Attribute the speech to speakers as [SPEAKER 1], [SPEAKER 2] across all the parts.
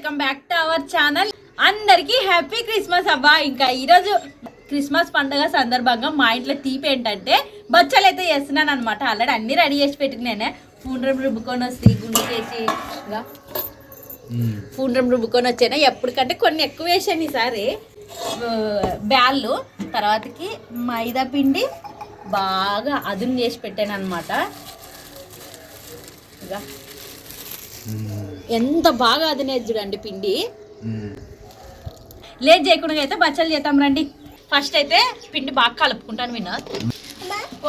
[SPEAKER 1] Welcome back to our channel. అందరికి happy Christmas అబ్బా. ఇంకా ఈరోజు క్రిస్మస్ పండుగ సందర్భంగా మా ఇంట్లో తీపి ఏంటంటే బచ్చాలు అయితే చేస్తున్నాను అనమాట. ఆల్రెడీ అన్ని రెడీ చేసి పెట్టుకున్నానే. ఫూండ్రం రుబ్బుకొని వస్తే గుండు చేసి ఫూండ్రం రుబ్బుకొని వచ్చాను. ఎప్పటికంటే కొన్ని ఎక్కువ వేసాను ఈసారి. బ్యాళ్ళు తర్వాతకి మైదా పిండి బాగా అదును చేసి పెట్టాను అనమాట. ఎంత బాగా అదినేది చూడండి పిండి. లేట్ చేయకుండా అయితే బచ్చాలు చేద్దాం రండి. ఫస్ట్ అయితే పిండి బాగా కలుపుకుంటాను వినోద్.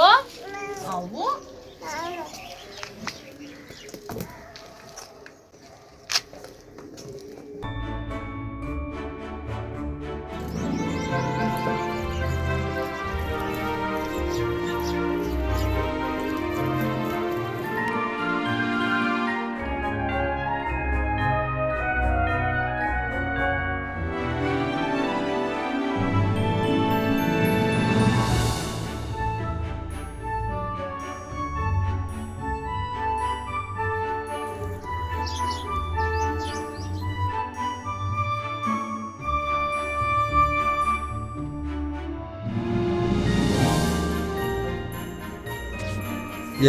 [SPEAKER 1] ఓ అవు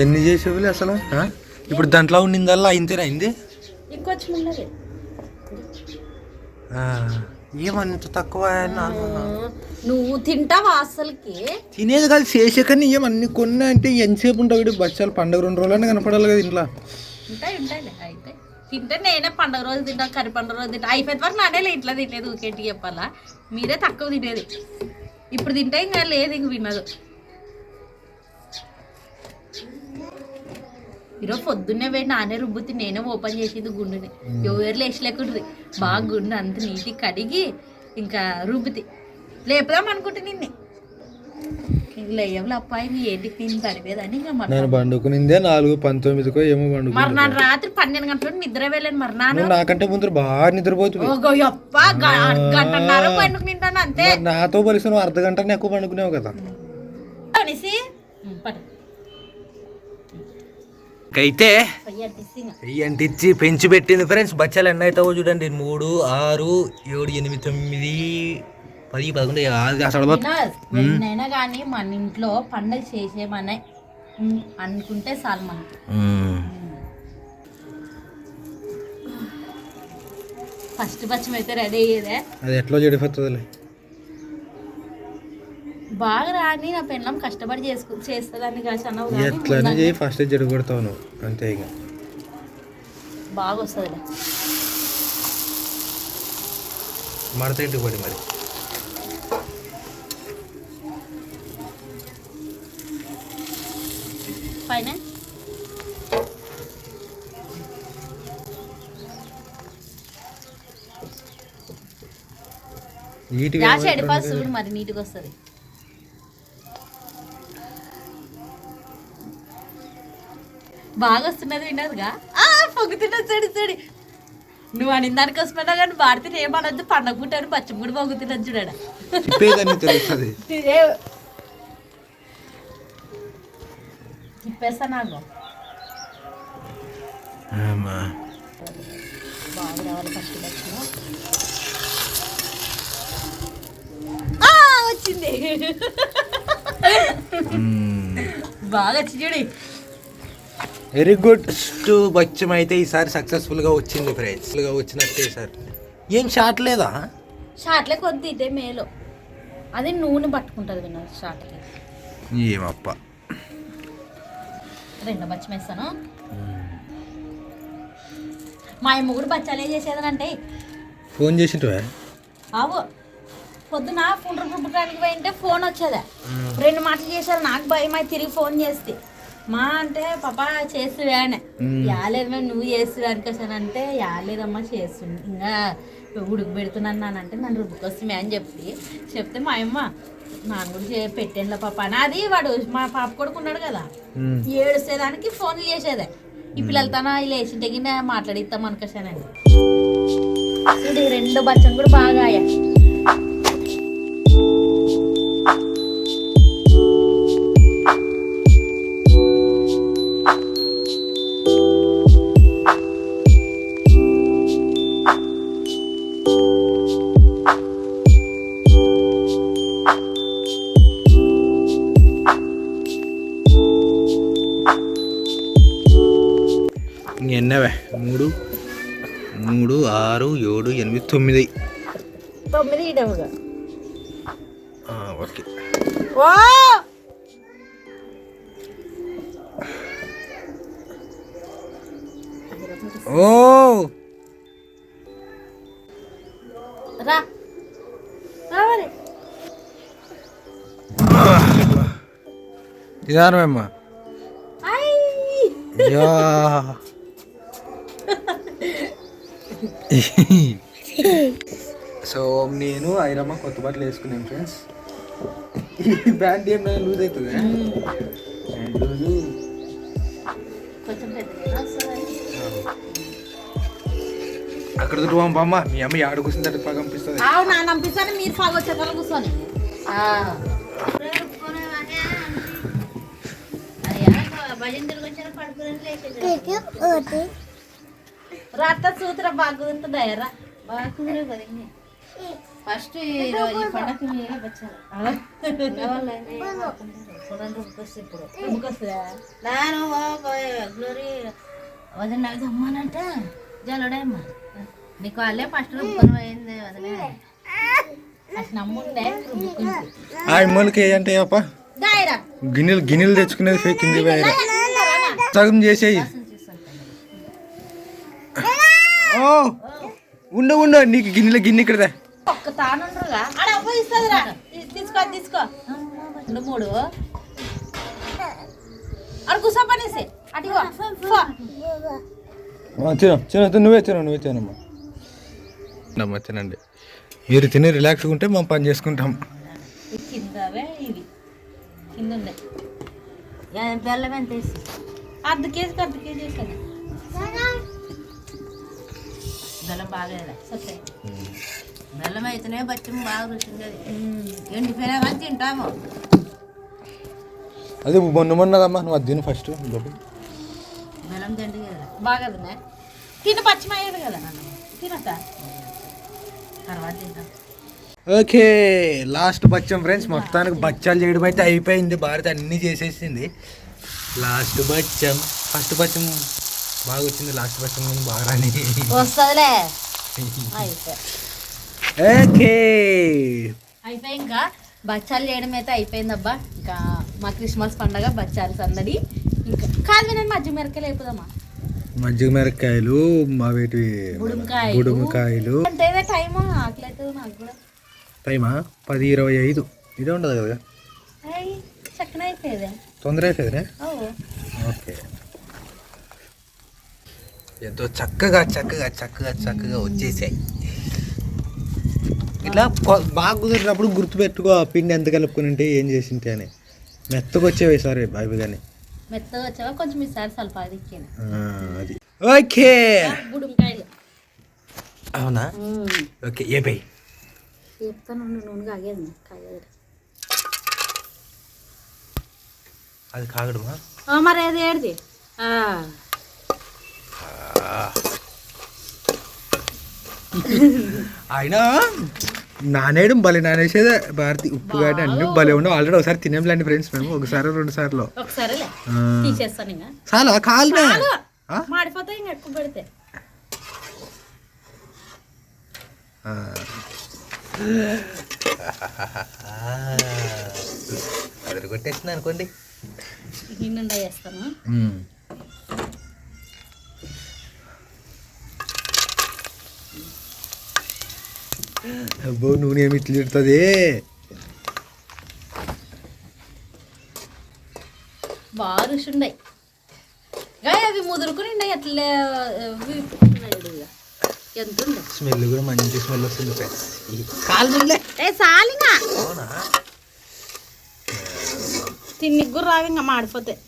[SPEAKER 2] ఎన్ని చేసేవాళ్ళు అసలు? ఇప్పుడు దాంట్లో ఉండిందల్లా ఇంతేనా అయింది? ఏమంత తక్కువ?
[SPEAKER 1] నువ్వు తింటావా అసలుకి?
[SPEAKER 2] తినేది కాదు చేసే కానీ ఏమన్నీ కొన్ని అంటే ఎంతసేపు ఉంటావు? బచ్చాలు పండుగ 2 రోజులనే కనపడాలి కదా ఇంట్లో.
[SPEAKER 1] ఉంటాయి అయితే తింటే నేనే పండుగ రోజు తింటా, కర్రీ పండుగ రోజు తింటా. అయిపోయిన వరకు నానే ఇంట్లో తినేది. ఊకేంటి చెప్పాలా? మీరే తక్కువ తినేది. ఇప్పుడు తింటే ఇంకా లేదు, ఇంక వినదు. ఈరోజు పొద్దున్నే పోయి నానే రుబ్బుతి నేనే ఓపెన్ చేసేది గుండుని. ఎవరు లేచలేకుంటుంది. బాగా గుండు అంత నీటి కడిగి ఇంకా రుబ్బుతి లేపుదాం అనుకుంటే నిన్నే లేవలు అప్పాయి నీ ఏంటికి నేను తడిపేదని.
[SPEAKER 2] నేను పండుకునిందే 4:19కో ఏమో పండుగ.
[SPEAKER 1] మరి నా రాత్రి 12 గంటలకు నిద్ర వెళ్ళాను. మరి
[SPEAKER 2] నాకంటే ముందు బాగా నిద్రపోతుంది.
[SPEAKER 1] గంటన్నర పండుకునింటాను అంతే.
[SPEAKER 2] నాతో పోలిస్తే నువ్వు అర్ధగంటనే ఎక్కువ పండుకునేవు కదా
[SPEAKER 1] అనేసి.
[SPEAKER 2] అయితే అంటిచ్చి పెంచి పెట్టింది ఫ్రెండ్స్. బచ్చాలు ఎన్ని అవుతావో చూడండి. 3, 6, 7, 8, 9, 10, 11 అసలు
[SPEAKER 1] ఎన్నైనా కానీ మన ఇంట్లో పండుగ చేసేమని అనుకుంటే చాలు మనకి. ఫస్ట్ బచ్చం అయితే రెడీ అయ్యేదే.
[SPEAKER 2] అది ఎట్లా చెడిపోతుందిలే.
[SPEAKER 1] బాగా రాని నా పెళ్ళం కష్టపడి చేస్తుందని కాదు.
[SPEAKER 2] ఎట్లా చేయి ఫస్ట్ చెడు కొడతావు నువ్వు అంతే. ఇక
[SPEAKER 1] బాగా వస్తుంది
[SPEAKER 2] మడత ఇంటికి పడి మరి.
[SPEAKER 1] పైన చూడు మరి నీట్గా వస్తుంది. బాగా వస్తున్నది విన్నదిగా. పొగుతున్నది చెడి నువ్వు అని దానికి వస్తున్నా కానీ భారతి ఏమనొద్దు. పండగ పుట్టాను పచ్చం కూడా పొగుతున్నది చూడ. తిప్పేస్తా నాకు బాగా రావాలి. ఫస్ట్ వచ్చింది బాగా వచ్చి చూడి.
[SPEAKER 2] Very good. బచ్చం అయితే ఈసారి సక్సెస్ఫుల్గా వచ్చింది ఫ్రెండ్స్. వచ్చినట్టే సార్. ఏం షార్ట్ లేదా?
[SPEAKER 1] షార్ట్లే కొద్ది ఇదే మేలో అది నూనె పట్టుకుంటుంది విన్నారు షార్ట్కి.
[SPEAKER 2] ఏమప్ప
[SPEAKER 1] 2 బచ్చం వేస్తాను. మా అమ్మ కూడా బచ్చాలే చేసేదనంటే
[SPEAKER 2] ఫోన్ చేసింటే
[SPEAKER 1] ఆవు పొద్దున ఫోన్ రుబ్బడానికి పోయింటే ఫోన్ వచ్చేదా. 2 మాటలు చేశారు. నాకు భయం అయితే తిరిగి ఫోన్ చేస్తే మా అంటే పాప చేస్తువేనే. యాలేదమ్మా నువ్వు చేస్తువు అనుకోసానంటే యాలేదమ్మా చేస్తుంది ఇంకా ఉడుకు పెడుతున్నాను అంటే నన్ను రుబ్బుకొస్తుంది అని చెప్తే మా అమ్మ నాన్న కూడా పెట్టేనులే పాప అని. అది వాడు మా పాప కొడుకున్నాడు కదా, ఏడుసేదానికి ఫోన్లు చేసేదే. ఈ పిల్లలతోన ఇలా వేసింటే గిన్నె మాట్లాడిస్తాం అనుకోసానండి. 2 బచ్చం కూడా బాగా ఆయా.
[SPEAKER 2] ఎన్నవే 3 3 6 7 8 9
[SPEAKER 1] ఇడవుగా
[SPEAKER 2] ఓకే. ఓ
[SPEAKER 1] రా రావాలి
[SPEAKER 2] నిదానమేమ్మా. యా సో నేను ఐరమ్మ కొత్త బట్టలు వేసుకున్నాను ఫ్రెండ్స్. ఈ బ్యాండ్ ఏం లూజ్ అవుతుంది. లూజు
[SPEAKER 1] కొంచెం పెద్దగా
[SPEAKER 2] అక్కడ బామ్మ మీ అమ్మ ఆడ కూర్చుంటే పంపిస్తుంది.
[SPEAKER 1] అవునా పంపిస్తాను మీరు ఫాగ్ వచ్చే వాళ్ళు కూర్చొని రాత సూత్ర బాగా కుదురుతున్నాయరా బాగా కుదిరే కదండి ఫస్ట్ పండగ మీరే వచ్చారు నేను గ్లోరీ వదిన అమ్మానంట జలుడేమ్మా నీకు వాళ్ళే ఫస్ట్ రుబ్బుకొని పోయింది వదిలే అసలు నమ్ముండే
[SPEAKER 2] అమ్మలకి అంటే గిన్నెలు తెచ్చుకునేది ఫేక్ కింది సగం చేసేయి. ఓ ఉండు నీకు గిన్నె ఇక్కడదా
[SPEAKER 1] ఒక్క తానుండ్రుగా అడ అవ్వ ఇస్తుందిరా తీసుకో 3 అడు కూసో పనేసి అడిగో
[SPEAKER 2] నువ్వే తినమ్మా తినండి. మీరు తిని రిలాక్స్గా ఉంటే మేము పని చేసుకుంటాం.
[SPEAKER 1] కిందవే ఇవి కింద ఉన్నాయి బెల్లం ఎంత వేసి అర్ధ కేజీ వేసాను బెల్లం బాగాలేదా సరే బెల్లం అయితేనే బచ్చం బాగా రుచి ఉండేది ఎండిపోయినా కానీ తింటాము.
[SPEAKER 2] అదే మొన్నదమ్మా నువ్వు అది తిను ఫస్ట్.
[SPEAKER 1] బెల్లం తిండి కదా బాగా తిని పచ్చిమయ్యేది కదా నన్ను తినట తర్వాత తింటాం.
[SPEAKER 2] ఓకే లాస్ట్ బచ్చం ఫ్రెండ్స్. మొత్తానికి బచ్చాలు చేయడం అయితే అయిపోయింది. భారత్ అన్నీ చేసేసింది. లాస్ట్ బచ్చం ఫస్ట్ బచ్చం బాగా వచ్చింది. లాస్ట్ బచ్చం బాగా రాని
[SPEAKER 1] వస్తుందిలే.
[SPEAKER 2] ఓకే
[SPEAKER 1] అయిపోయి ఇంకా బచ్చాలు చేయడం అయితే అయిపోయిందబ్బా. ఇంకా మా క్రిస్మస్ పండగ బచ్చాలు సందడి. ఇంకా కాదు నేను మజ్జిగ మిరకాయలు అయిపోదమ్మా.
[SPEAKER 2] మజ్జిగ మిరకాయలు మా వేటి బుడుమకాయలు
[SPEAKER 1] అంటే టైమ్ ఆకలి అవుతుంది నాకు కూడా.
[SPEAKER 2] టైమా 10:25 ఇదే ఉండదు కదా.
[SPEAKER 1] చక్కన అయిపోయేదే
[SPEAKER 2] తొందర అయిపోయేదే. ఓకే ఎంతో చక్కగా వచ్చేసాయి. ఇట్లా బాగా కుదిరినప్పుడు గుర్తుపెట్టుకో ఆ పిండి ఎంత కలుపుకుని ఉంటే ఏం చేసింటే అని. మెత్తగా వచ్చేవి సార్ అవి కానీ
[SPEAKER 1] మెత్తగా వచ్చావా కొంచెం ఈసారి ಸ್ವಲ್ಪ అది.
[SPEAKER 2] ఓకే
[SPEAKER 1] బుడుమకాయలు
[SPEAKER 2] అవునా. ఓకే ఏపై
[SPEAKER 1] చెప్తాను నూనె కాగేది కాగేది
[SPEAKER 2] అది కాగడమా
[SPEAKER 1] మరి అది ఏడిది
[SPEAKER 2] అయినా నానేయడం భలే నానేసేదే భారతి. ఉప్పు కానీ అన్ని భలే ఉండవు. ఆల్రెడీ ఒకసారి తినేంలేండి ఫ్రెండ్స్ మేము. ఒకసారి 2 సార్లు చాలా కాలే
[SPEAKER 1] మాడిపోతాయి ఇంకా ఎక్కువ పెడితే.
[SPEAKER 2] అదరు కొట్టేస్తుంది అనుకోండి.
[SPEAKER 1] నిండా చేస్తాను.
[SPEAKER 2] అబ్బో నూనె ఏమి ఇట్లా ఇడుతుంది.
[SPEAKER 1] బాగా రుచి ఉన్నాయి. అవి ముదురుకుని అట్లా ఎంత ఉంది.
[SPEAKER 2] స్మెల్ కూడా మంచి స్మెల్ వస్తుంది.
[SPEAKER 1] తిన్నికి కూడా రావి ఇంకా మాడిపోతాయి.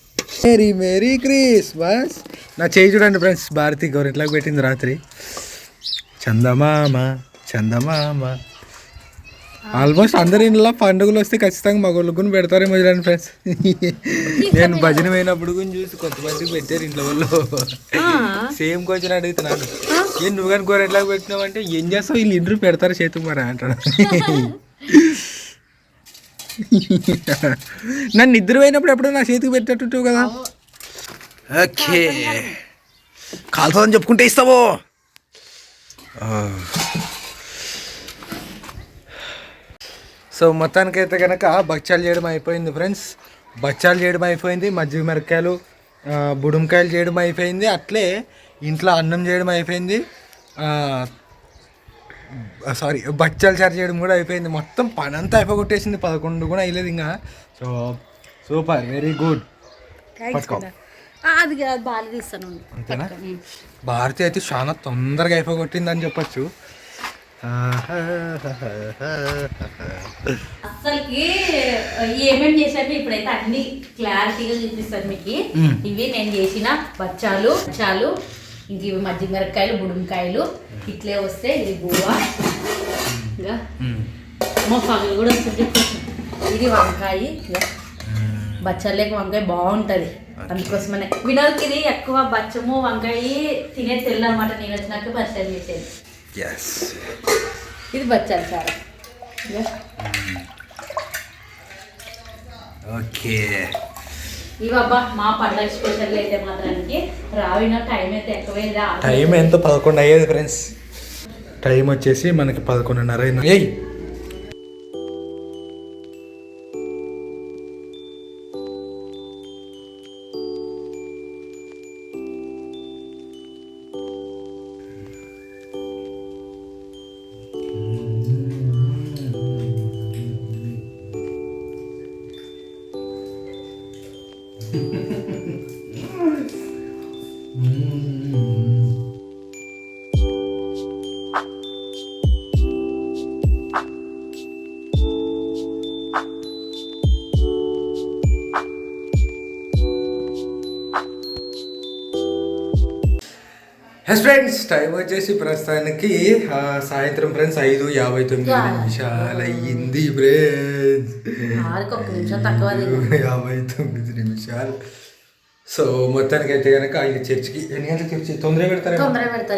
[SPEAKER 2] Merry Christmas. నా చేయి చూడండి ఫ్రెండ్స్. భారతి గౌరెట్లాగా పెట్టింది రాత్రి. చందమామ ఆల్మోస్ట్ అందరి ఇంట్లో పండుగలు వస్తే ఖచ్చితంగా మగవాళ్ళు కూడా పెడతారేమో చూడండి ఫ్రెండ్స్. నేను భజన పోయినప్పుడు కూడా చూసి కొంతమందికి పెట్టారు ఇంట్లో వాళ్ళు. సేమ్ క్వశ్చన్ అడుగుతున్నాను. ఏం నువ్వు కానీ కూర ఎట్లా పెట్టినావు అంటే ఏం చేస్తావు వీళ్ళు ఇంట్లో పెడతారు చేతు మరి అంటాడు. నన్ను నిద్ర పోయినప్పుడు ఎప్పుడో నా చేతికి పెట్టేటట్టు కదా. ఓకే కాలుతుందని చెప్పుకుంటే ఇస్తావో. సో మొత్తానికైతే కనుక బచ్చాలు చేయడం అయిపోయింది ఫ్రెండ్స్. బచ్చాలు చేయడం అయిపోయింది, మజ్జిగ మిరపకాయలు బుడుంకాయలు చేయడం అయిపోయింది, అట్లే ఇంట్లో అన్నం చేయడం అయిపోయింది, సారీ బచ్చాలు చారు చేయడం కూడా అయిపోయింది. మొత్తం పని అంతా అయిపోగొట్టేసింది. 11 కూడా అయ్యలేదు ఇంకా. So super, very good.
[SPEAKER 1] అది బాగా తీస్తాను
[SPEAKER 2] అంతేనా? భారతి అయితే చాలా తొందరగా అయిపోగొట్టింది అని చెప్పచ్చు.
[SPEAKER 1] అసలుకి ఏమేమి చేశాను ఇప్పుడైతే అన్ని క్లారిటీగా చూపిస్తాను మీకు. ఇవి నేను చేసిన బచ్చాలు, ఇంక ఇవి మజ్జిగ మిరపకాయలు, బుడుంకాయలు ఇట్లే వస్తే ఇది గోవా, ఇంకా మా పగులు కూడా వస్తుంది. ఇది వంకాయ, బచ్చాలేక వంకాయ బాగుంటుంది, అందుకోసమనే వినోద్కి ఇది ఎక్కువ బచ్చము వంకాయ తినే తెల్ల అనమాట. నేను వచ్చినాక బచ్చాలు చేసేది. ఇది బచ్చాలు సార్.
[SPEAKER 2] ఓకే,
[SPEAKER 1] ఇవబ్బా మా పండగ స్పెషల్ అయితే మాత్రానికి రావిన టైం అయితే ఎక్కువైందా.
[SPEAKER 2] టైం ఎంత 11 అయ్యేది ఫ్రెండ్స్. టైం వచ్చేసి మనకి 11:30 అయింది. ఎస్ ఫ్రెండ్స్, టైం వచ్చేసి ప్రస్తుతానికి సాయంత్రం ఫ్రెండ్స్ 5:59 అయ్యింది ఫ్రెండ్స్. 59 నిమిషాలు. సో మొత్తానికి అయితే కనుక ఇంక చర్చికి ఎన్ని గంటలకు చర్చి తొందరగా పెడతారు.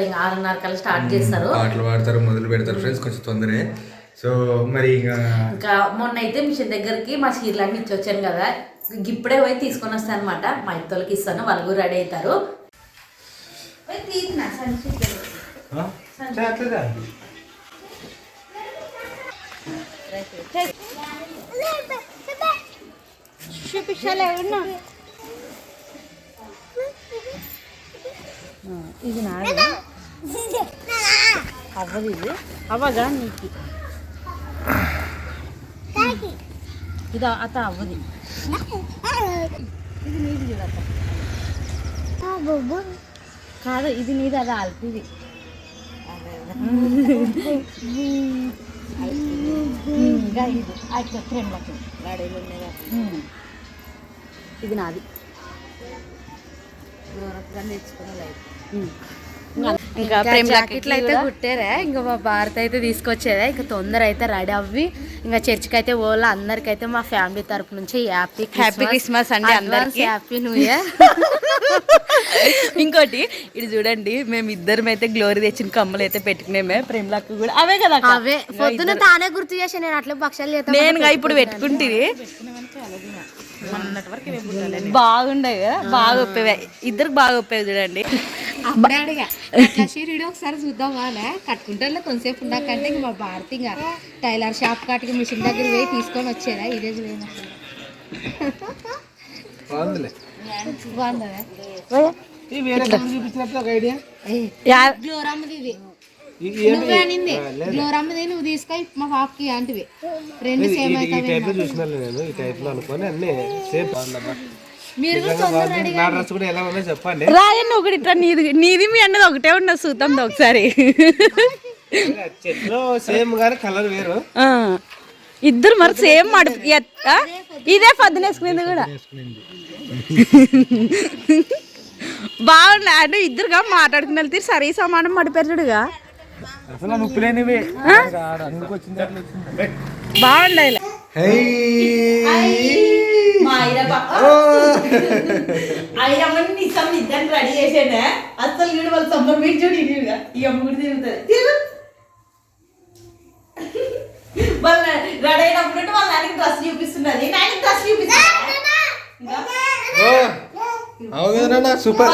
[SPEAKER 1] ఇంకా 6:30 కల్లా స్టార్ట్ చేస్తారు.
[SPEAKER 2] పాటలు పాడతారు, మొదలు పెడతారు ఫ్రెండ్స్, కొంచెం తొందరే. సో మరి
[SPEAKER 1] ఇంకా మొన్న అయితే మిషన్ దగ్గరికి మా చీరలన్నీ ఇచ్చి వచ్చాను కదా, ఇప్పుడే పోయి తీసుకొని వస్తాను అనమాట. మా ఇంట్లోకి ఇస్తాను, వాళ్ళు కూడా రెడీ అవుతారు. ఇది నాది అవ్వదు, ఇది అవ్వగా నీకు ఇది అత అవ్వదు. ఇది నీది చూడత కాదు, ఇది నీది, అది అల్పిది. ఇది నాది. ఇంకా జాకెట్లు అయితే కుట్టారా. ఇంకా మా భారత్ అయితే తీసుకొచ్చేదా. ఇంకా తొందర అయితే రెడీ అవ్వి ఇంకా చర్చికి అయితే పోవాలా. అందరికైతే మా ఫ్యామిలీ తరపు నుంచి హ్యాపీ క్రిస్మస్ అండి, అందరికి హ్యాపీ న్యూ ఇయర్. ఇంకోటి ఇది చూడండి, మేము ఇద్దరం అయితే గ్లోరీ తెచ్చిన కమ్మలు అయితే పెట్టుకునేమే. ప్రేమలకు కూడా అవే కదా, అవే పొద్దున తానే గుర్తు చేసి నేను అట్లా పక్షాలు నేను ఇప్పుడు పెట్టుకుంటుంది. బాగుండే కదా, బాగా ఒప్పేవే, ఇద్దరికి బాగా ఒప్పేవి చూడండి.
[SPEAKER 3] అప్పుడే అడిగా ఒకసారి చూద్దాం వాళ్ళే కట్టుకుంటే కొంతసేపు ఉన్నాకంటే ఇంక మా భారతి ఇంకా టైలర్ షాప్ కాటికి మిషన్ దగ్గర పోయి తీసుకొని వచ్చేదా ఇదే గ్లోరమ్మది ఇది నువ్వే అనింది. గ్లోరమ్మది నువ్వు తీసుకొని మా పాపకి అంటివి రెండు సేమ్ అయితే
[SPEAKER 2] చెప్పండి.
[SPEAKER 1] రాయన్న ఒకటి ఇట్లా నీది నీది మీ అన్నది ఒకటే ఉన్నది, చూద్దాం ఒకసారి.
[SPEAKER 2] సేమ్ గానీ కలర్ వేరు.
[SPEAKER 1] ఇద్దరు మరి సేమ్ మడి ఇదే పొద్దున వేసుకునేది కూడా బాగుంది. అంటే ఇద్దరుగా మాట్లాడుకుని వెళ్తే సరే సమానం మడిపెరుడుగా బాగుండాలి. ఇద్దరు రెడీ చేసేదా అసలు వీడు వాళ్ళు సమ్మర్ మీరు చూడు ఇడిగా ఈ అమ్మ కూడా తిరుగుతుంది. వాళ్ళ రెడీ అయినప్పుడు వాళ్ళ నాయనకి డ్రెస్ చూపిస్తున్నది, నాయనకి డ్రెస్ చూపిస్తుంది.
[SPEAKER 2] సూపర్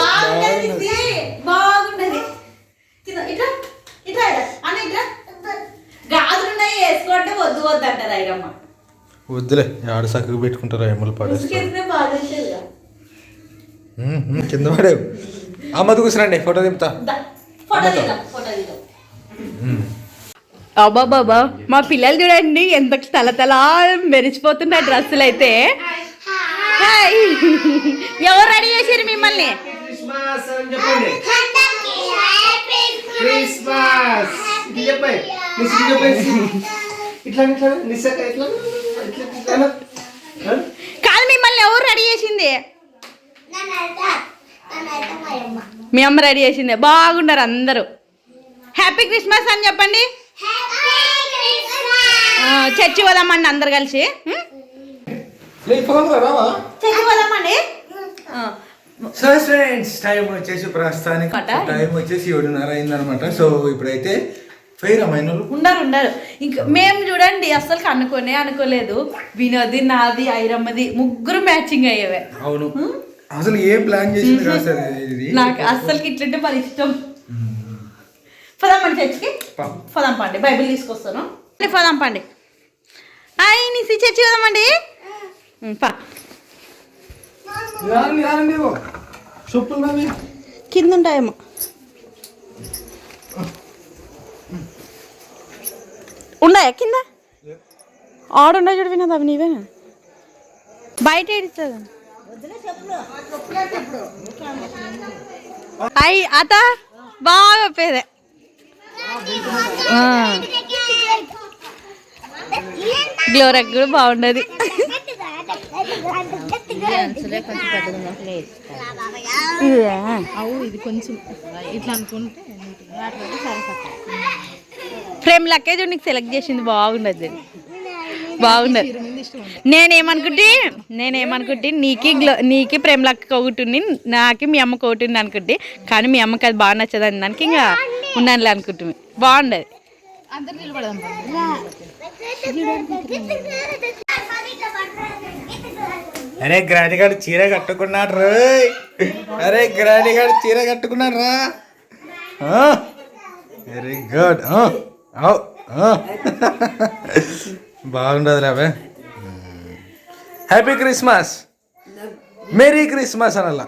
[SPEAKER 2] వద్దులే ఆడ సక్కగా పెట్టుకుంటారు ఎమ్మలు పడేస్తారు కింద పడేవు అమ్మది కూర్చురండి ఫోటో దింపుతా
[SPEAKER 3] అబ్బా బాబా మా పిల్లలు చూడండి ఎంత తల మెరిచిపోతున్న డ్రెస్సులు అయితే. హాయ్ ఎవరు రెడీ చేసారు మిమ్మల్ని? కాదు మిమ్మల్ని ఎవరు రెడీ చేసింది? మీ అమ్మ రెడీ చేసింది. బాగున్నారు అందరూ. హ్యాపీ క్రిస్మస్ అని చెప్పండి. చర్చి పోదామండి అందరు కలిసి. చర్చి పోదామండి.
[SPEAKER 2] సో ఫ్రెండ్స్ టైం వచ్చేసి ప్రస్తుతానికి టైం వచ్చేసి 7:30 అయిందనమాట. సో ఇప్పుడైతే ఉండరు ఇంకా మేము చూడండి అసలు అనుకోలేదు. వినోది నాది ఐరమ్మది ముగ్గురు మ్యాచింగ్ అయ్యేవే. అవును అసలు ఏం ప్లాన్ చేసింది
[SPEAKER 3] నాకు అస్సలకి ఇట్లంటే మరి ఇష్టం. పోదామండి చర్చికి. పోదాం పండి, బైబిల్ తీసుకొస్తాను. పోదాం పండి. నీ చర్చి పోదామండి. కింద ఉంటాయేమో. ఉన్నాయా కింద? ఆడుండా చూడు వినోద్, అవి నీవే బయట ఏడుస్తుంది. అయ్యి అత బాగా పేదే. గ్లోరక్ కూడా బాగుండదు. ఇది కొంచెం ఇట్లా అనుకుంటే ఫ్రేమ్ లక్కేజ్ నీకు సెలెక్ట్ చేసింది. బాగుండదు బాగుండదు. నేనేమనుకుంటే నీకు ప్రేమ లక్క ఒకటి ఉంది, నాకు మీ అమ్మకి ఒకటి ఉంది అనుకుంటే, కానీ మీ అమ్మకి అది బాగా నచ్చదు అని దానికి ఇంకా ఉన్నానులే అనుకుంటుంది. బాగుండదు.
[SPEAKER 2] అరే గ్రాడిగాడు చీర కట్టుకున్నాడు రా. అరే గ్రాడిగాడు చీర కట్టుకున్నాడు రా. Very good. బాగుండదు రావే. హ్యాపీ క్రిస్మస్, మేరీ క్రిస్మస్ అనలా.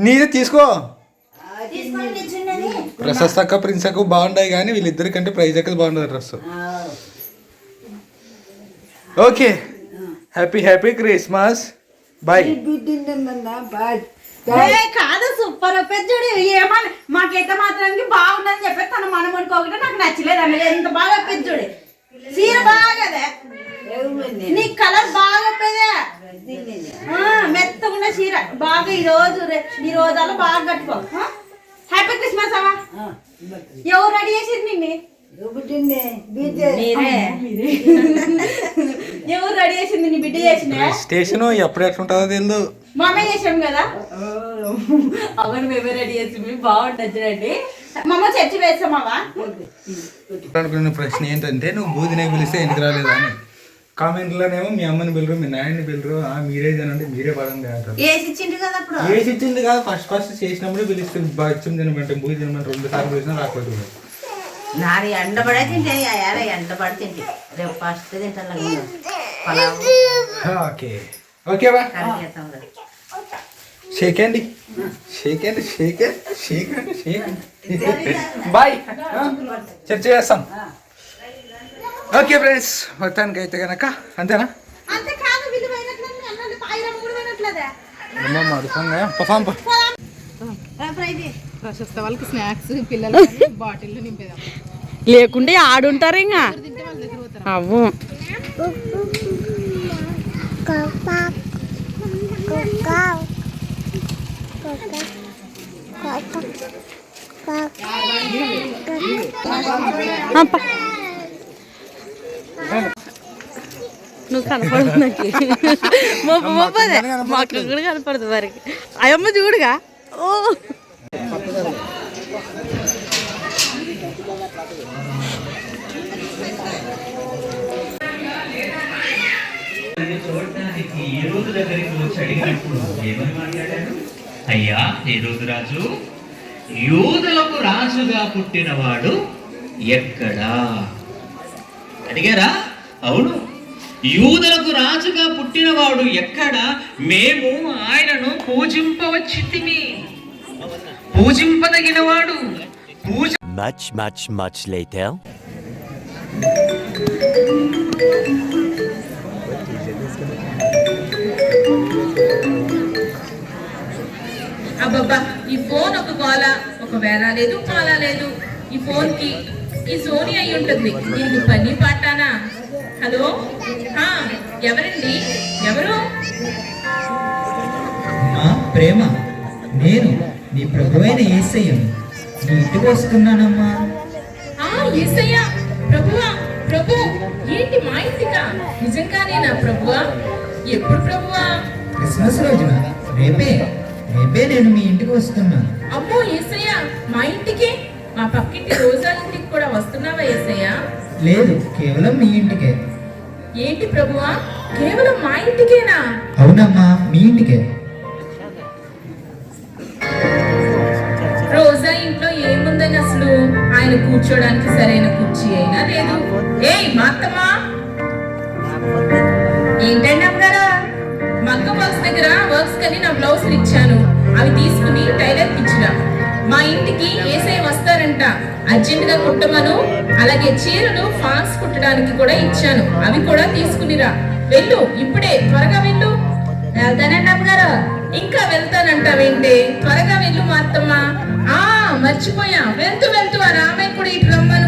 [SPEAKER 2] నీదే తీసుకో. ప్రశస్తక్క అక్క ప్రిన్స్ అక్క బాగుంటాయి కానీ వీళ్ళిద్దరికంటే ప్రైజ్ అక్క బాగుంటుంది dress. Okay happy Christmas. Boy.
[SPEAKER 3] కాదు సూపర్ పెద్దోడు ఏమని మాకైతే మాత్రానికి బాగుందని చెప్పి తన మనముడుకోకుండా నాకు నచ్చలేదు అన్న. ఎంత బాగా పెద్దోడు చీర బాగదే, నీ కలర్ బాగా పెదే, మెత్తగుండే చీర బాగా ఈ రోజు బాగా కట్టుకో. హ్యాపీ క్రిస్మస్ అవ్వా. ఎవరు రెడీ చేసేది నిన్ను? ఎవరు రెడీ చేసింది? నీ బిడ్డ చేసిన
[SPEAKER 2] స్టేషన్ ఎప్పుడు ఎట్లుంటుందో తెలియదు.
[SPEAKER 3] మామే చేసాం కదా. అవును మేమే రెడీ చేసి బాగుంటుంది చూడండి. మమ్మ చర్చి వేసామావా.
[SPEAKER 2] అనుకున్న ప్రశ్న ఏంటంటే నువ్వు బూదినే పిలిస్తే ఎందుకు రాలేదు అని. కామెంట్లోనేమో మీ అమ్మని పిల్లరు, మీ నాయన్ని పిల్లరు, మీరే తినండి మీరే పడండి అంటారు. ఏసి ఇచ్చింది కాదు, ఫస్ట్ చేసినప్పుడే పిలుస్తుంది. బాగా తినమంటే బూది తినమంటే 2 సార్లు పిలిచినా రాకపోతే
[SPEAKER 1] నాది ఎండబడే తింటే ఎండబడి తింటే రేపు ఫస్ట్ తింటాను.
[SPEAKER 2] ఓకే ఓకే బా. షేకండి బాయ్. చర్చ చేస్తాం. ఓకే ఫ్రెండ్స్ మొత్తానికి అయితే కనుక అంతేనా?
[SPEAKER 3] ప్రశస్త వాళ్ళకి స్నాక్స్ పిల్లలు బాటిల్ నింపేదాం లేకుంటే ఆడుంటారు ఇంకా. అవ్వు నువ్వు కనపడదు నాకు. మొప్పదే మాకు కూడా కనపడదు వారికి. అయ్యమ్మ చూడుగా. ఓ
[SPEAKER 4] అయ్యా ఏ రోజు రాజు యూదులకు రాజుగా పుట్టినవాడు ఎక్కడా అడిగారా? అవును, యూదులకు రాజుగా పుట్టినవాడు ఎక్కడ? మేము ఆయనను పూజింపవచ్చితిమి. పూజింపదగినవాడు
[SPEAKER 5] much later.
[SPEAKER 6] అబ్బబ్బా, ఈ ఫోన్ ఒక గోల, ఒక వేళ లేదు పాల లేదు. ఈ ఫోన్ కి ఈ సోనీ అయి ఉంటుంది, దీనికి పని పాటానా? హలో, ఎవరండి? ఎవరు?
[SPEAKER 7] ప్రేమ, నేను నీ ప్రభువైన యేసయ్యను నీ ఇంటికి వస్తున్నానమ్మా.
[SPEAKER 6] యేసయ్య, ప్రభువా? ప్రభు ఏంటి మా ఇంటికా? నిజంగానేనా ప్రభువా? ఎప్పుడు ప్రభువా?
[SPEAKER 7] క్రిస్మస్ రోజున, రేపే నేను మీ ఇంటికి వస్తున్నాను.
[SPEAKER 6] అమ్మో యేసయ్య, మా ఇంటికి? మా పక్కింటి రోజా ఇంటికి కూడా వస్తున్నావా యేసయ్య?
[SPEAKER 7] లేదు, కేవలం మీ ఇంటికే.
[SPEAKER 6] ఏంటి ప్రభువా, కేవలం మా ఇంటికేనా?
[SPEAKER 7] అవునమ్మా, మీ ఇంటికే.
[SPEAKER 6] రోజా ఇంట్లో ఏముందని అసలు? ఆయన కూర్చోడానికి సరైన కుర్చీ అయినా లేదు. ఏయ్ మాత్తమ్మా! ఏంటండి అమ్మగారు? మగ్గ వర్క్స్ దగ్గర వర్క్స్ కని నా బ్లౌజులు ఇచ్చాను, అవి తీసుకుని టైలర్ ఇచ్చినా. మా ఇంటికి యేసయ్య వస్తారంట, అర్జెంట్ గా కుట్టమను. అలాగే చీరలు ఫాల్స్ కుట్టడానికి కూడా ఇచ్చాను, అవి కూడా తీసుకునిరా. వెళ్ళు, ఇప్పుడే త్వరగా వెళ్ళు. వెళ్తానండి అమ్మగారు. ఇంకా వెళ్తానంటావేంటి? త్వరగా వెళ్ళు మాత్తమ్మా. మర్చిపోయా, వెళ్తూ ఆ రామయ్య కూడా ఇటు రమ్మను.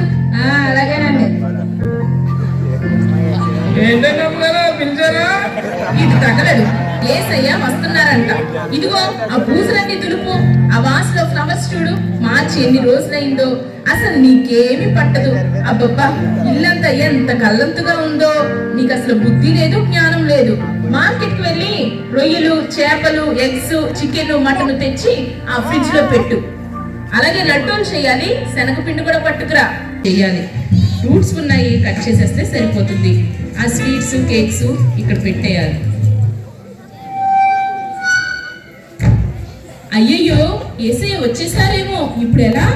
[SPEAKER 6] అలాగేనండి. ఇది తగలడు, యేసయ్య వస్తున్నారంట. ఇదిగో ఆ బూజులన్నీ దులుపు, ఆ వాసులో ఫ్లవర్స్ చూడు, మార్చి ఎన్ని రోజులైందో. అసలు నీకేమి పట్టదు. అబ్బబ్బా, ఇల్లంతా ఎంత కల్లంతుగా ఉందో. నీకు అసలు బుద్ధి లేదు, జ్ఞానం లేదు. మార్కెట్ కి వెళ్ళి రొయ్యలు, చేపలు, ఎగ్స్, చికెన్, మటన్ తెచ్చి ఆ ఫ్రిడ్జ్ లో పెట్టు. అలాగే లడ్డూలు చేయాలి, శనగపిండి కూడా పట్టుకురా. చెయ్యాలి. ఫ్రూట్స్ ఉన్నాయి, కట్ చేసేస్తే సరిపోతుంది. ఆ స్వీట్స్, కేక్స్ ఇక్కడ పెట్టేయాలి. అయ్యయ్యో, యేసయ్య వచ్చేసారేమో, ఇప్పుడు ఎలా?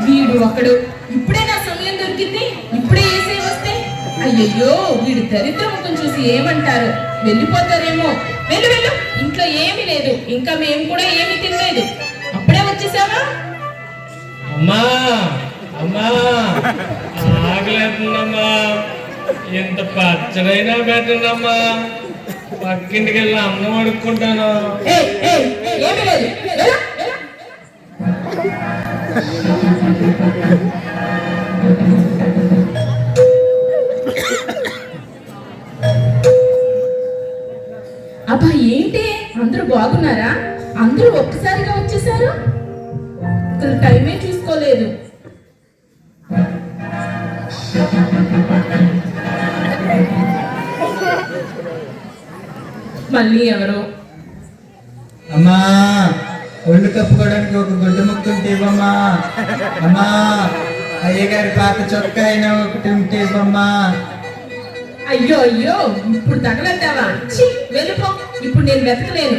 [SPEAKER 6] వీడు ఒకడు, ఇప్పుడే నా సమయం దొరికింది, ఇప్పుడే యేసయ్య వస్తే. అయ్యయ్యో, వీడు దరిద్ర ముఖం చూసి ఏమంటారు? వెళ్ళిపోతారేమో. వెళ్ళు, ఇంట్లో ఏమీ లేదు, ఇంకా మేము కూడా ఏమీ తినలేదు. అప్పుడే వచ్చేసావా?
[SPEAKER 8] అమ్మా ఆగలేదమ్మా, ఎంత పచ్చడైనా పెట్టండమ్మా, పక్కింటికి వెళ్ళి అన్నం అడుక్కుంటాను.
[SPEAKER 6] ఏమీ లేదు. అబ్బా, ఏంటి అందరూ బాగున్నారా? అందరూ ఒక్కసారిగా వచ్చేసారు, అసలు టైమే చూసుకోలేదు. మళ్ళీ ఎవరు?
[SPEAKER 7] అమ్మా, ఒళ్ళు కప్పుకోవడానికి ఒక గుడ్డ ముక్క ఉంటే ఇవ్వమ్మా. అమ్మా, అయ్యగారి పాత చొక్కా అయినా ఒకటి ఉంటే ఇవ్వమ్మా.
[SPEAKER 6] అయ్యో, ఇప్పుడు తగలడ్డావా? వెళ్ళిపో, ఇప్పుడు నేను వెతకలేను.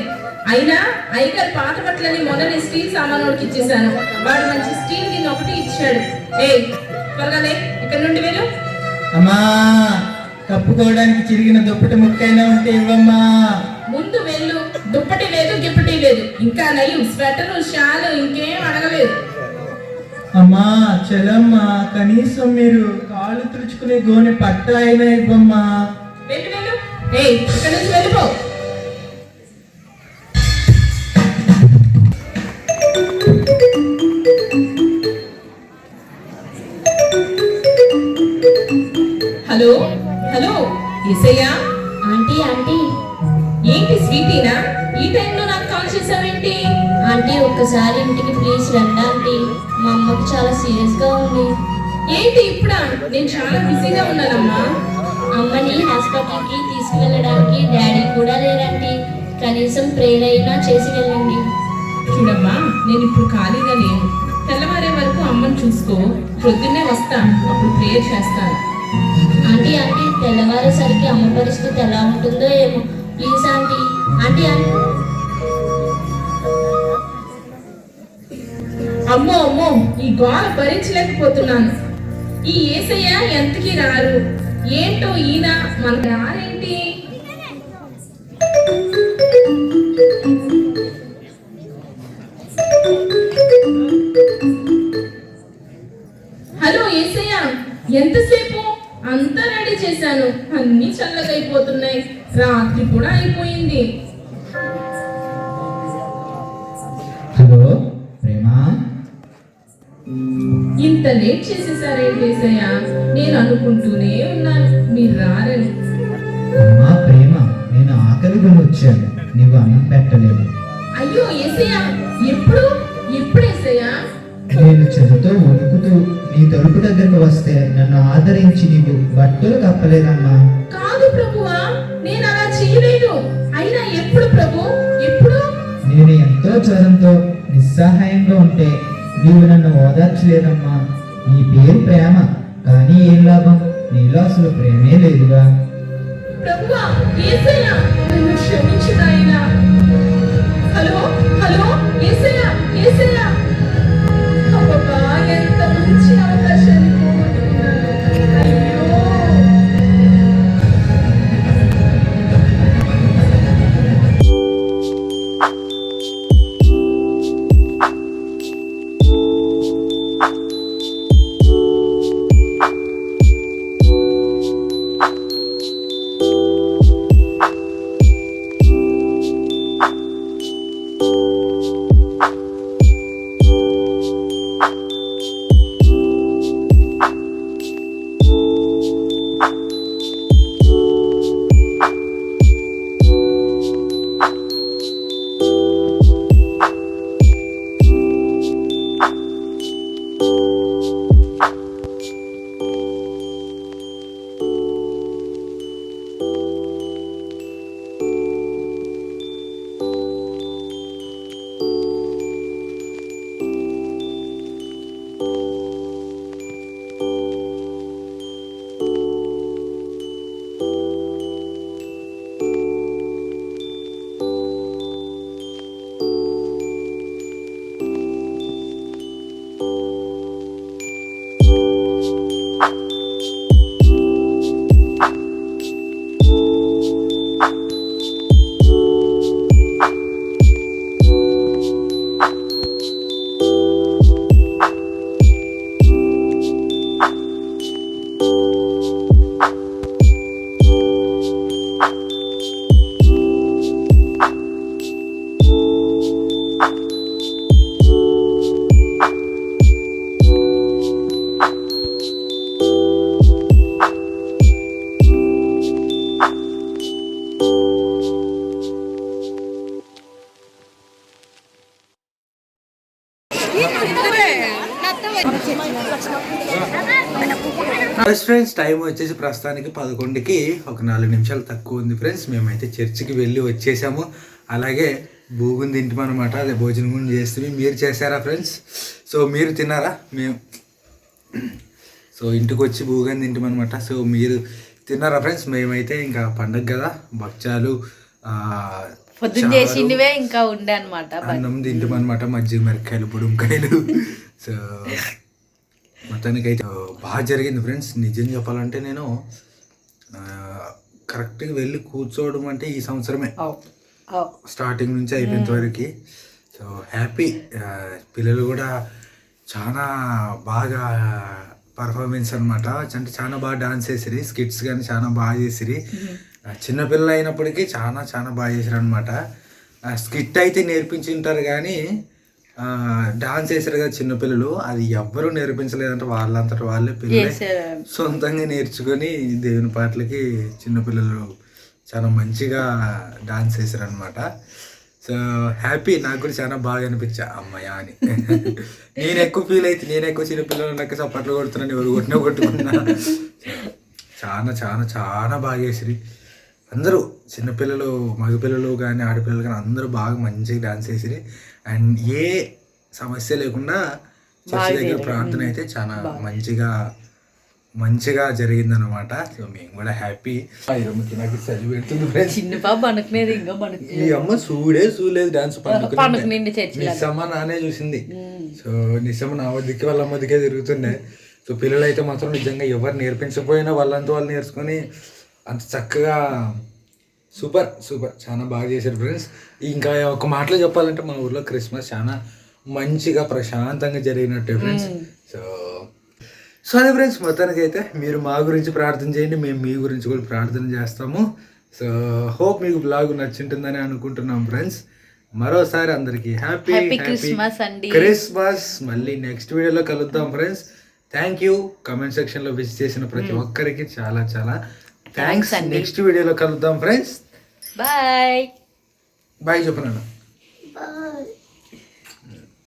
[SPEAKER 6] అయినా అయ్యగారు పాత బట్టలని మొదటి స్టీల్ సామానుడికి ఇచ్చేసాను, వాడు మంచి స్టీల్ గిన్నె ఒకటి ఇచ్చాడు. త్వరగా ఇక్కడ నుండి వెళ్ళు.
[SPEAKER 7] అమ్మా, కప్పుకోవడానికి చిరిగిన దుప్పటి ముక్కైనా ఉంటే ఇవ్వమ్మా.
[SPEAKER 6] ముందు వెళ్ళు. దుప్పటి లేదు, గిప్పటి లేదు, ఇంకా నయ్యం స్వెటరు, షాలు ఇంకేం అడగలేదు.
[SPEAKER 7] అమ్మా, చెల్లమ్మా, కనీసం మీరు కాళ్ళు తుడుచుకునే గోనె పట్ట అయినా ఇవ్వమ్మా.
[SPEAKER 6] వెళ్ళు. ఇక్కడ నుంచి వెళ్ళిపో. హలో, యేసయ్య.
[SPEAKER 1] ఆంటీ
[SPEAKER 6] ఏంటి స్వీటీనా? ఈ టైంలో నాకు కాల్ చేసావేంటి?
[SPEAKER 1] ఆంటీ, ఒక్కసారి ఇంటికి ప్లీజ్ రండి ఆంటీ, మా అమ్మకి చాలా సీరియస్ గా ఉంది.
[SPEAKER 6] ఏంటి ఇప్పుడా? నేను చాలా బిజీగా ఉన్నానమ్మా.
[SPEAKER 1] అమ్మని హాస్పిటల్కి తీసుకువెళ్ళడానికి డాడీ కూడా లేరండి, కనీసం ప్రేయర్ అయినా చేసి వెళ్ళండి.
[SPEAKER 6] చూడమ్మా, నేను ఇప్పుడు ఖాళీగా లేను. తెల్లవారే వరకు అమ్మని చూసుకో. పొద్దున్నే వస్తా, అప్పుడు ప్రేయర్ చేస్తాను.
[SPEAKER 5] ఆంటీ ఆంటీ తెల్లవారేసరికి అమ్మ పరిస్థితి ఎలా ఉంటుందో ఏమో. Please aunty aunty aunty.
[SPEAKER 6] అమ్మో అమ్మో, ఈ గోల భరించలేకపోతున్నాను. ఈ యేసయ్య ఎంతకి రారు ఏంటో, ఈయన మనకు రారేంటి? హలో యేసయ్య, ఎంతసేపు? అంతా రెడీ చేశాను, అన్ని చల్లగా అయిపోతున్నాయి. రాత్రి కూడా అయిపోయింది.
[SPEAKER 7] హలో ప్రేమా,
[SPEAKER 6] ఇంత లేట్ చేసేసారేంటి యేసయ్య? నేను అనుకుంటూనే ఉన్నాను మీరు రారని.
[SPEAKER 7] అమ్మా ప్రేమ, నేను ఆకలి కొని వచ్చాను, నీవు అన్నం పెట్టలేదు.
[SPEAKER 6] అయ్యో యేసయ్య, ఎప్పుడు ఎప్పుడు యేసయ్య?
[SPEAKER 7] నేను చెరుతో వణుకుతూ నీ తలుపు దగ్గరకు వస్తే నన్ను ఆదరించి నీవు బట్టలు కప్పలేదమ్మా.
[SPEAKER 6] కాదు ప్రభువా, నేను అలా చేయలేదు. అయినా ఎప్పుడు ప్రభు, ఎప్పుడు?
[SPEAKER 7] నేను ఎంతో జ్వరంతో నిస్సహాయంగా ఉంటే నీవు నన్ను ఓదార్చలేదమ్మా. నీ పేరు ప్రేమ, కానీ ఏం లాభం? నీలో అసలు ప్రేమే లేదుగా.
[SPEAKER 6] ప్రభువా, యేసయ్య, నన్ను క్షమించు నాయనా. హలో హలో, యేసయ్య యేసయ్య. అబ్బబ్బా, ఎంత మంచి అవకాశాన్ని పోగొట్టుకున్నాను. అయ్యో.
[SPEAKER 2] ఫ్రెండ్స్ టైం వచ్చేసి ప్రస్తుతానికి 11కి ఒక 4 నిమిషాలు తక్కువ ఉంది ఫ్రెండ్స్. మేమైతే చర్చికి వెళ్ళి వచ్చేసాము. అలాగే భూగుని తింటామన్నమాట. అదే భోజనం కూడా చేస్తుంది. మీరు చేశారా ఫ్రెండ్స్? సో మీరు తిన్నారా? మేము ఇంటికి వచ్చి భూగాని తింటామన్నమాట. సో మీరు తిన్నారా ఫ్రెండ్స్? మేమైతే ఇంకా పండగ కదా, భక్ష్యాలు
[SPEAKER 1] పొద్దున్న చేసిండివే ఇంకా ఉండే అనమాట.
[SPEAKER 2] అన్నం తింటామన్నమాట. మజ్జిగ మిరపకాయలు, బుడంకాయలు. సో మొత్తానికి అయితే బాగా జరిగింది ఫ్రెండ్స్. నిజం చెప్పాలంటే నేను కరెక్ట్గా వెళ్ళి కూర్చోవడం అంటే ఈ సంవత్సరమే, స్టార్టింగ్ నుంచి అయిపోయేంత వరకు. So happy. పిల్లలు కూడా చాలా బాగా పర్ఫార్మెన్స్ అనమాట. అంటే చాలా బాగా డాన్స్ చేసిరి, స్కిట్స్ కానీ చాలా బాగా చేసిరి. చిన్నపిల్లలు అయినప్పటికీ చాలా చాలా బాగా చేసారు అనమాట. స్కిట్ అయితే నేర్పించి ఉంటారు కానీ డాన్స్ చేశారు కదా చిన్నపిల్లలు, అది ఎవ్వరూ నేర్పించలేదంటే వాళ్ళంతట వాళ్ళే పిల్లలే సొంతంగా నేర్చుకొని దేవుని పాటలకి చిన్నపిల్లలు చాలా మంచిగా డాన్స్ చేశారు అనమాట. So happy. నాకు కూడా చాలా బాగా అనిపించా అమ్మయ్య అని. నేను ఎక్కువ ఫీల్ అయితే, నేను ఎక్కువ చిన్నపిల్లలు నాకు చప్పట్లు కొడుతున్నాను, ఎవరు కొట్టినా కొట్టుకున్నా. చాలా చాలా చాలా బాగా చేసిరి. అందరూ చిన్నపిల్లలు మగపిల్లలు కానీ ఆడపిల్లలు కానీ అందరూ బాగా మంచిగా డాన్స్ చేసిరి. అండ్ ఏ సమస్య లేకుండా చర్చి దగ్గర ప్రార్థన అయితే చాలా మంచిగా జరిగిందనమాట. సో మేము కూడా హ్యాపీ. నాకు చదివి పెడుతుంది ఫ్రెండ్స్.
[SPEAKER 1] చిన్న పాప అనుకునేది ఇంకా
[SPEAKER 2] ఈ అమ్మ చూడలేదు డాన్స్ నిస్సమ్మ నానే చూసింది. సో నిస్సమ్మ నా వద్దకి వాళ్ళ అమ్మదికే తిరుగుతుండే. సో పిల్లలు అయితే మాత్రం నిజంగా ఎవరు నేర్పించకపోయినా వాళ్ళంతా వాళ్ళు నేర్చుకొని అంత చక్కగా సూపర్ చాలా బాగా చేశారు ఫ్రెండ్స్. ఇంకా ఒక మాటలో చెప్పాలంటే మా ఊర్లో క్రిస్మస్ చాలా మంచిగా ప్రశాంతంగా జరిగినట్టే ఫ్రెండ్స్. సో అదే ఫ్రెండ్స్, మొత్తానికి అయితే మీరు మా గురించి ప్రార్థన చేయండి, మేము మీ గురించి కూడా ప్రార్థన చేస్తాము. సో హోప్ మీకు బ్లాగ్ నచ్చింటుందని అనుకుంటున్నాం ఫ్రెండ్స్. మరోసారి అందరికి హ్యాపీ క్రిస్మస్. మళ్ళీ నెక్స్ట్ వీడియోలో కలుద్దాం ఫ్రెండ్స్. Thank you. కామెంట్ సెక్షన్లో విజిట్ చేసిన ప్రతి ఒక్కరికి చాలా థ్యాంక్స్. నెక్స్ట్ వీడియోలో కలుద్దాం ఫ్రెండ్స్.
[SPEAKER 1] బాయ్
[SPEAKER 2] చెప్పను.